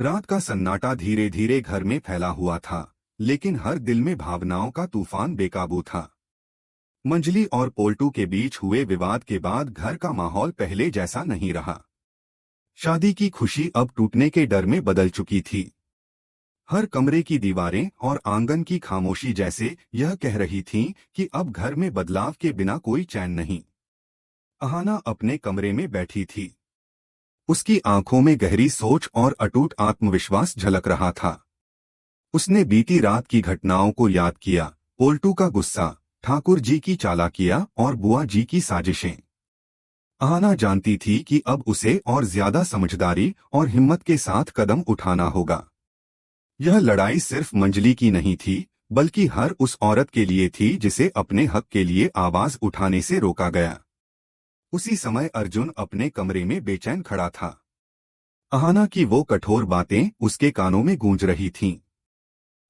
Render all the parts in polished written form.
रात का सन्नाटा धीरे धीरे घर में फैला हुआ था, लेकिन हर दिल में भावनाओं का तूफान बेकाबू था। मंजली और पोल्टू के बीच हुए विवाद के बाद घर का माहौल पहले जैसा नहीं रहा। शादी की खुशी अब टूटने के डर में बदल चुकी थी। हर कमरे की दीवारें और आंगन की खामोशी जैसे यह कह रही थीं कि अब घर में बदलाव के बिना कोई चैन नहीं। अहाना अपने कमरे में बैठी थी। उसकी आंखों में गहरी सोच और अटूट आत्मविश्वास झलक रहा था। उसने बीती रात की घटनाओं को याद किया, पोल्टू का गुस्सा, ठाकुर जी की चालाकियां और बुआ जी की साजिशें। अहाना जानती थी कि अब उसे और ज्यादा समझदारी और हिम्मत के साथ कदम उठाना होगा। यह लड़ाई सिर्फ मंजली की नहीं थी, बल्कि हर उस औरत के लिए थी जिसे अपने हक के लिए आवाज उठाने से रोका गया। उसी समय अर्जुन अपने कमरे में बेचैन खड़ा था। अहाना की वो कठोर बातें उसके कानों में गूंज रही थीं।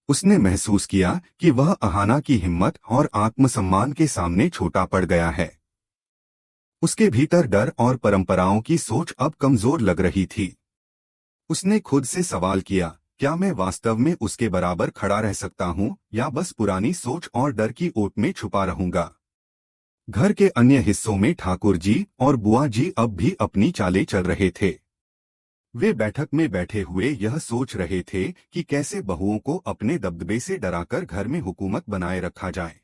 उसने महसूस किया कि वह अहाना की हिम्मत और आत्मसम्मान के सामने छोटा पड़ गया है। उसके भीतर डर और परंपराओं की सोच अब कमजोर लग रही थी। उसने खुद से सवाल किया, क्या मैं वास्तव में उसके बराबर खड़ा रह सकता हूँ या बस पुरानी सोच और डर की ओट में छुपा रहूंगा। घर के अन्य हिस्सों में ठाकुर जी और बुआ जी अब भी अपनी चालें चल रहे थे। वे बैठक में बैठे हुए यह सोच रहे थे कि कैसे बहुओं को अपने दबदबे से डराकर घर में हुकूमत बनाए रखा जाए।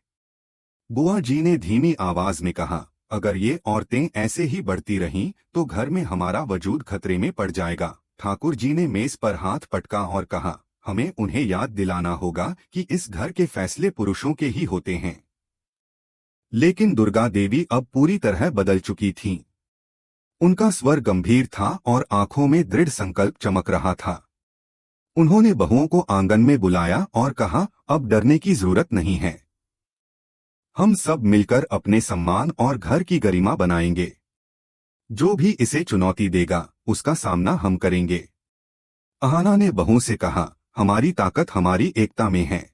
बुआ जी ने धीमी आवाज में कहा, अगर ये औरतें ऐसे ही बढ़ती रहीं तो घर में हमारा वजूद खतरे में पड़ जाएगा। ठाकुर जी ने मेज पर हाथ पटका और कहा, हमें उन्हें याद दिलाना होगा कि इस घर के फैसले पुरुषों के ही होते हैं। लेकिन दुर्गा देवी अब पूरी तरह बदल चुकी थीं। उनका स्वर गंभीर था और आंखों में दृढ़ संकल्प चमक रहा था। उन्होंने बहुओं को आंगन में बुलाया और कहा, अब डरने की जरूरत नहीं है। हम सब मिलकर अपने सम्मान और घर की गरिमा बनाएंगे। जो भी इसे चुनौती देगा, उसका सामना हम करेंगे। अहाना ने बहू से कहा, हमारी ताकत हमारी एकता में है।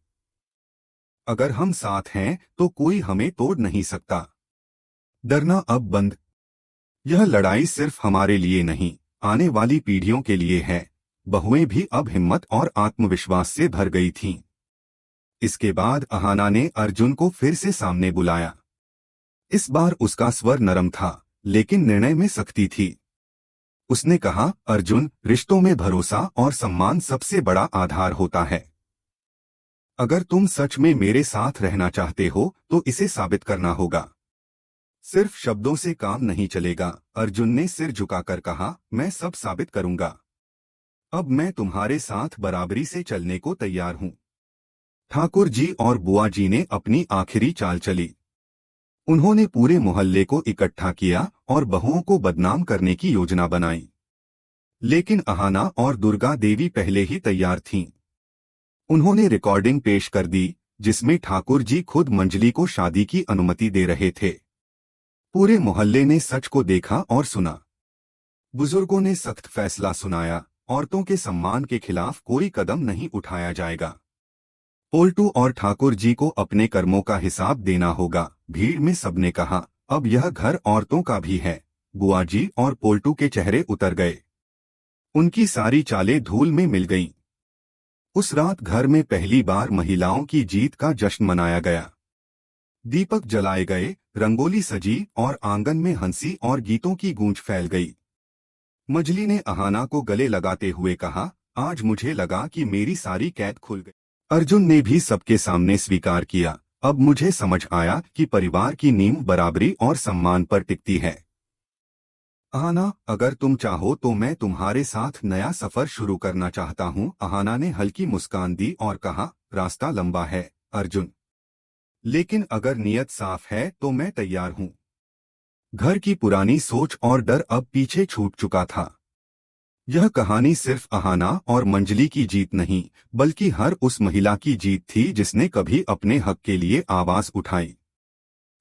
अगर हम साथ हैं तो कोई हमें तोड़ नहीं सकता। डरना अब बंद। यह लड़ाई सिर्फ हमारे लिए नहीं, आने वाली पीढ़ियों के लिए है। बहुएं भी अब हिम्मत और आत्मविश्वास से भर गई थीं। इसके बाद अहाना ने अर्जुन को फिर से सामने बुलाया। इस बार उसका स्वर नरम था, लेकिन निर्णय में सख्ती थी। उसने कहा, अर्जुन, रिश्तों में भरोसा और सम्मान सबसे बड़ा आधार होता है। अगर तुम सच में मेरे साथ रहना चाहते हो तो इसे साबित करना होगा। सिर्फ शब्दों से काम नहीं चलेगा। अर्जुन ने सिर झुकाकर कहा, मैं सब साबित करूंगा। अब मैं तुम्हारे साथ बराबरी से चलने को तैयार हूं। ठाकुर जी और बुआ जी ने अपनी आखिरी चाल चली। उन्होंने पूरे मोहल्ले को इकट्ठा किया और बहुओं को बदनाम करने की योजना बनाई। लेकिन अहाना और दुर्गा देवी पहले ही तैयार थीं। उन्होंने रिकॉर्डिंग पेश कर दी, जिसमें ठाकुर जी खुद मंजली को शादी की अनुमति दे रहे थे। पूरे मोहल्ले ने सच को देखा और सुना। बुजुर्गों ने सख्त फैसला सुनाया, औरतों के सम्मान के खिलाफ कोई कदम नहीं उठाया जाएगा। पोल्टू और ठाकुर जी को अपने कर्मों का हिसाब देना होगा। भीड़ में सबने कहा, अब यह घर औरतों का भी है। बुआ जी और पोल्टू के चेहरे उतर गए। उनकी सारी चालें धूल में मिल गईं। उस रात घर में पहली बार महिलाओं की जीत का जश्न मनाया गया। दीपक जलाए गए, रंगोली सजी और आंगन में हंसी और गीतों की गूंज फैल गई। मंजली ने अहाना को गले लगाते हुए कहा, आज मुझे लगा कि मेरी सारी कैद खुल गई। अर्जुन ने भी सबके सामने स्वीकार किया, अब मुझे समझ आया कि परिवार की नींव बराबरी और सम्मान पर टिकती है। अहाना, अगर तुम चाहो तो मैं तुम्हारे साथ नया सफर शुरू करना चाहता हूँ। अहाना ने हल्की मुस्कान दी और कहा, रास्ता लंबा है अर्जुन, लेकिन अगर नीयत साफ है तो मैं तैयार हूँ। घर की पुरानी सोच और डर अब पीछे छूट चुका था। यह कहानी सिर्फ अहाना और मंजली की जीत नहीं, बल्कि हर उस महिला की जीत थी जिसने कभी अपने हक के लिए आवाज उठाई।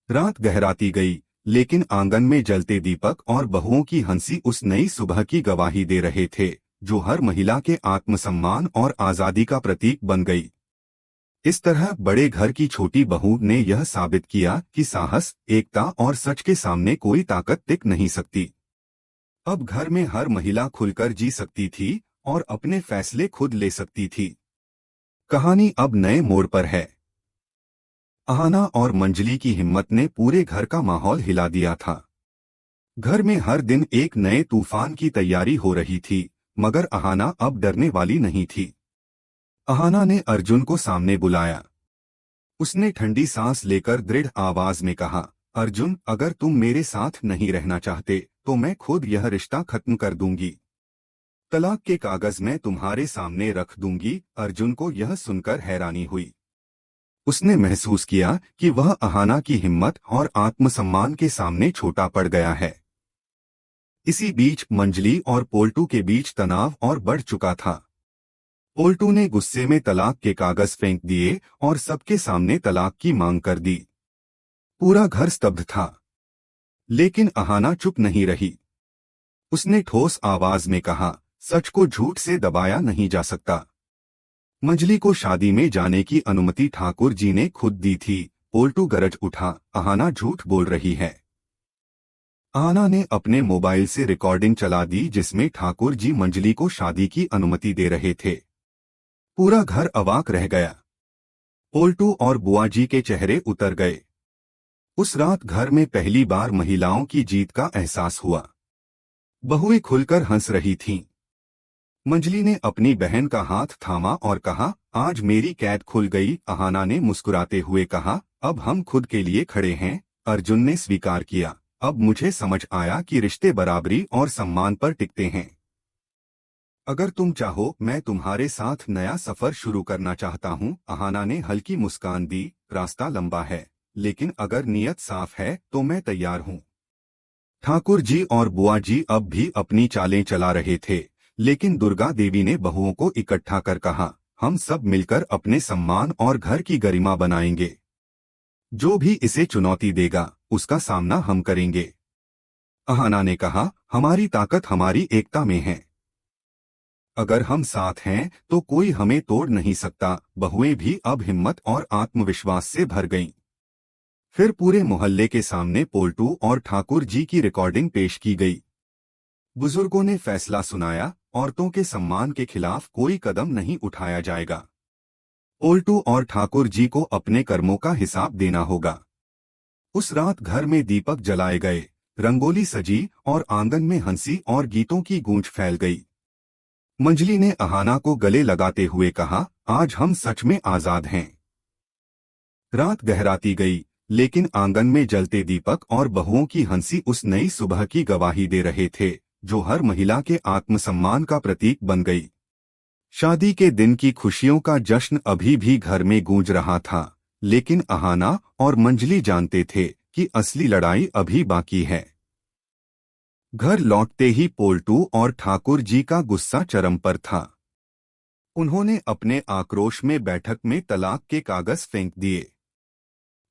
रात गहराती गई, लेकिन आंगन में जलते दीपक और बहुओं की हंसी उस नई सुबह की गवाही दे रहे थे, जो हर महिला के आत्मसम्मान और आजादी का प्रतीक बन गई। इस तरह बड़े घर की छोटी बहू ने यह साबित किया कि साहस, एकता और सच के सामने कोई ताकत टिक नहीं सकती। अब घर में हर महिला खुलकर जी सकती थी, और अपने फैसले खुद ले सकती थी। कहानी अब नए मोड़ पर है। अहाना और मंजली की हिम्मत ने पूरे घर का माहौल हिला दिया था। घर में हर दिन एक नए तूफान की तैयारी हो रही थी, मगर अहाना अब डरने वाली नहीं थी। अहाना ने अर्जुन को सामने बुलाया। उसने ठंडी सांस लेकर दृढ़ आवाज में कहा, अर्जुन, अगर तुम मेरे साथ नहीं रहना चाहते तो मैं खुद यह रिश्ता खत्म कर दूंगी। तलाक के कागज मैं तुम्हारे सामने रख दूंगी। अर्जुन को यह सुनकर हैरानी हुई। उसने महसूस किया कि वह अहाना की हिम्मत और आत्मसम्मान के सामने छोटा पड़ गया है। इसी बीच मंजली और पोल्टू के बीच तनाव और बढ़ चुका था। पोल्टू ने गुस्से में तलाक के कागज फेंक दिए और सबके सामने तलाक की मांग कर दी। पूरा घर स्तब्ध था, लेकिन अहाना चुप नहीं रही। उसने ठोस आवाज में कहा, सच को झूठ से दबाया नहीं जा सकता। मंजली को शादी में जाने की अनुमति ठाकुर जी ने खुद दी थी। पोल्टू गरज उठा, अहाना झूठ बोल रही है। अहाना ने अपने मोबाइल से रिकॉर्डिंग चला दी जिसमें ठाकुर जी मंजली को शादी की अनुमति दे रहे थे। पूरा घर अवाक रह गया। पोल्टू और बुआ जी के चेहरे उतर गए। उस रात घर में पहली बार महिलाओं की जीत का एहसास हुआ। बहुएं खुलकर हंस रही थीं। मंजली ने अपनी बहन का हाथ थामा और कहा, आज मेरी कैद खुल गई। अहाना ने मुस्कुराते हुए कहा, अब हम खुद के लिए खड़े हैं। अर्जुन ने स्वीकार किया, अब मुझे समझ आया कि रिश्ते बराबरी और सम्मान पर टिकते हैं। अगर तुम चाहो मैं तुम्हारे साथ नया सफर शुरू करना चाहता हूँ। अहाना ने हल्की मुस्कान दी, रास्ता लंबा है, लेकिन अगर नीयत साफ है तो मैं तैयार हूँ। ठाकुर जी और बुआ जी अब भी अपनी चालें चला रहे थे, लेकिन दुर्गा देवी ने बहुओं को इकट्ठा कर कहा, हम सब मिलकर अपने सम्मान और घर की गरिमा बनाएंगे। जो भी इसे चुनौती देगा उसका सामना हम करेंगे। अहाना ने कहा, हमारी ताकत हमारी एकता में है। अगर हम साथ हैं तो कोई हमें तोड़ नहीं सकता। बहुएं भी अब हिम्मत और आत्मविश्वास से भर गईं। फिर पूरे मोहल्ले के सामने पोल्टू और ठाकुर जी की रिकॉर्डिंग पेश की गई। बुजुर्गों ने फैसला सुनाया, औरतों के सम्मान के खिलाफ कोई कदम नहीं उठाया जाएगा। पोल्टू और ठाकुर जी को अपने कर्मों का हिसाब देना होगा। उस रात घर में दीपक जलाए गए, रंगोली सजी और आंगन में हंसी और गीतों की गूंज फैल गई। मंजली ने अहाना को गले लगाते हुए कहा, आज हम सच में आजाद हैं। रात गहराती गई, लेकिन आंगन में जलते दीपक और बहुओं की हंसी उस नई सुबह की गवाही दे रहे थे, जो हर महिला के आत्मसम्मान का प्रतीक बन गई। शादी के दिन की खुशियों का जश्न अभी भी घर में गूंज रहा था, लेकिन अहाना और मंजली जानते थे कि असली लड़ाई अभी बाकी है। घर लौटते ही पोल्टू और ठाकुर जी का गुस्सा चरम पर था। उन्होंने अपने आक्रोश में बैठक में तलाक के कागज फेंक दिए।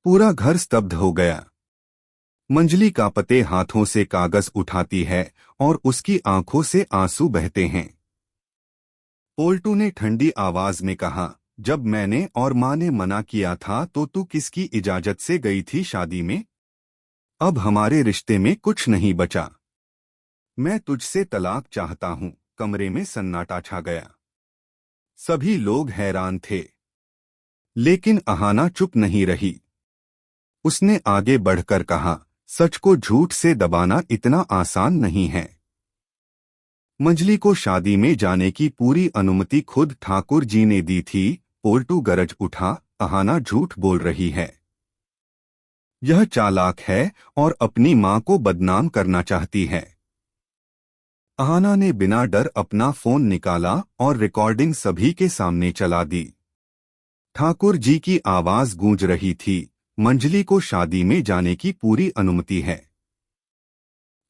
पूरा घर स्तब्ध हो गया। मंजली कांपते हाथों से कागज उठाती है और उसकी आंखों से आंसू बहते हैं। पोल्टू ने ठंडी आवाज में कहा, जब मैंने और माँ ने मना किया था तो तू किसकी इजाजत से गई थी शादी में? अब हमारे रिश्ते में कुछ नहीं बचा। मैं तुझसे तलाक चाहता हूं। कमरे में सन्नाटा छा गया। सभी लोग हैरान थे, लेकिन अहाना चुप नहीं रही। उसने आगे बढ़कर कहा, सच को झूठ से दबाना इतना आसान नहीं है। मंजली को शादी में जाने की पूरी अनुमति खुद ठाकुर जी ने दी थी। पोल्टू गरज उठा, अहाना झूठ बोल रही है। यह चालाक है और अपनी मां को बदनाम करना चाहती है। अहाना ने बिना डर अपना फोन निकाला और रिकॉर्डिंग सभी के सामने चला दी। ठाकुर जी की आवाज गूंज रही थी, मंजली को शादी में जाने की पूरी अनुमति है।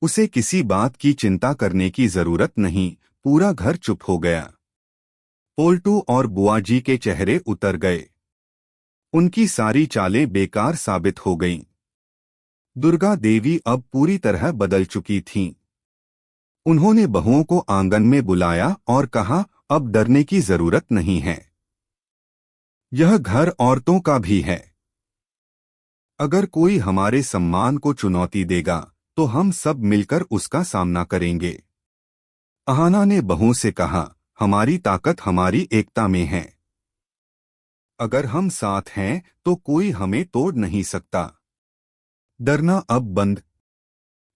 उसे किसी बात की चिंता करने की जरूरत नहीं। पूरा घर चुप हो गया। पोल्टू और बुआ जी के चेहरे उतर गए। उनकी सारी चालें बेकार साबित हो गईं। दुर्गा देवी अब पूरी तरह बदल चुकी थीं। उन्होंने बहुओं को आंगन में बुलाया और कहा, अब डरने की जरूरत नहीं है। यह घर औरतों का भी है। अगर कोई हमारे सम्मान को चुनौती देगा तो हम सब मिलकर उसका सामना करेंगे। अहाना ने बहुओं से कहा, हमारी ताकत हमारी एकता में है। अगर हम साथ हैं तो कोई हमें तोड़ नहीं सकता। डरना अब बंद।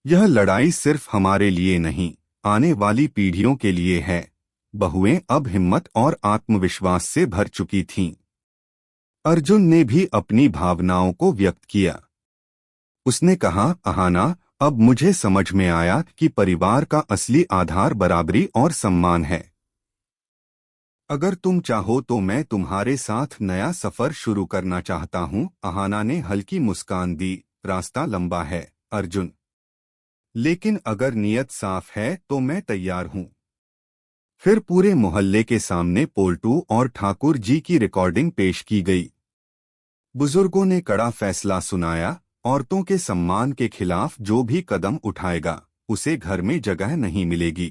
यह लड़ाई सिर्फ हमारे लिए नहीं, आने वाली पीढ़ियों के लिए है। बहुएं अब हिम्मत और आत्मविश्वास से भर चुकी थीं। अर्जुन ने भी अपनी भावनाओं को व्यक्त किया। उसने कहा, अहाना, अब मुझे समझ में आया कि परिवार का असली आधार बराबरी और सम्मान है। अगर तुम चाहो तो मैं तुम्हारे साथ नया सफर शुरू करना चाहता हूं। अहाना ने हल्की मुस्कान दी। रास्ता लंबा है अर्जुन, लेकिन अगर नीयत साफ है तो मैं तैयार हूं। फिर पूरे मोहल्ले के सामने पोल्टू और ठाकुर जी की रिकॉर्डिंग पेश की गई। बुजुर्गों ने कड़ा फैसला सुनाया, औरतों के सम्मान के खिलाफ जो भी कदम उठाएगा उसे घर में जगह नहीं मिलेगी।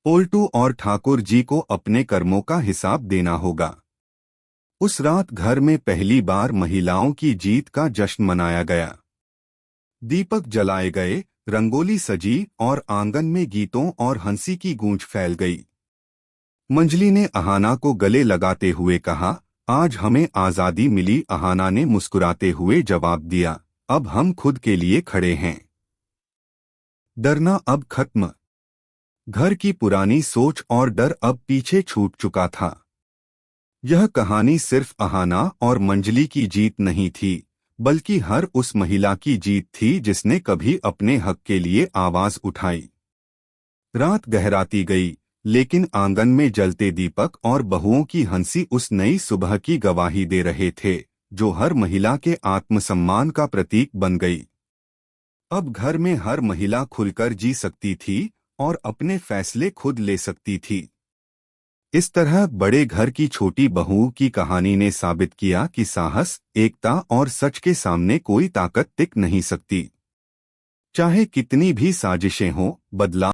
पोल्टू और ठाकुर जी को अपने कर्मों का हिसाब देना होगा। उस रात घर में पहली बार महिलाओं की जीत का जश्न मनाया गया। दीपक जलाए गए, रंगोली सजी और आंगन में गीतों और हंसी की गूंज फैल गई। मंजली ने अहाना को गले लगाते हुए कहा, आज हमें आजादी मिली। अहाना ने मुस्कुराते हुए जवाब दिया, अब हम खुद के लिए खड़े हैं। डरना अब खत्म। घर की पुरानी सोच और डर अब पीछे छूट चुका था। यह कहानी सिर्फ अहाना और मंजली की जीत नहीं थी, बल्कि हर उस महिला की जीत थी जिसने कभी अपने हक के लिए आवाज उठाई। रात गहराती गई, लेकिन आंगन में जलते दीपक और बहुओं की हंसी उस नई सुबह की गवाही दे रहे थे, जो हर महिला के आत्मसम्मान का प्रतीक बन गई। अब घर में हर महिला खुलकर जी सकती थी और अपने फैसले खुद ले सकती थी। इस तरह बड़े घर की छोटी बहू की कहानी ने साबित किया कि साहस, एकता और सच के सामने कोई ताकत टिक नहीं सकती। चाहे कितनी भी साजिशें हों, बदलाव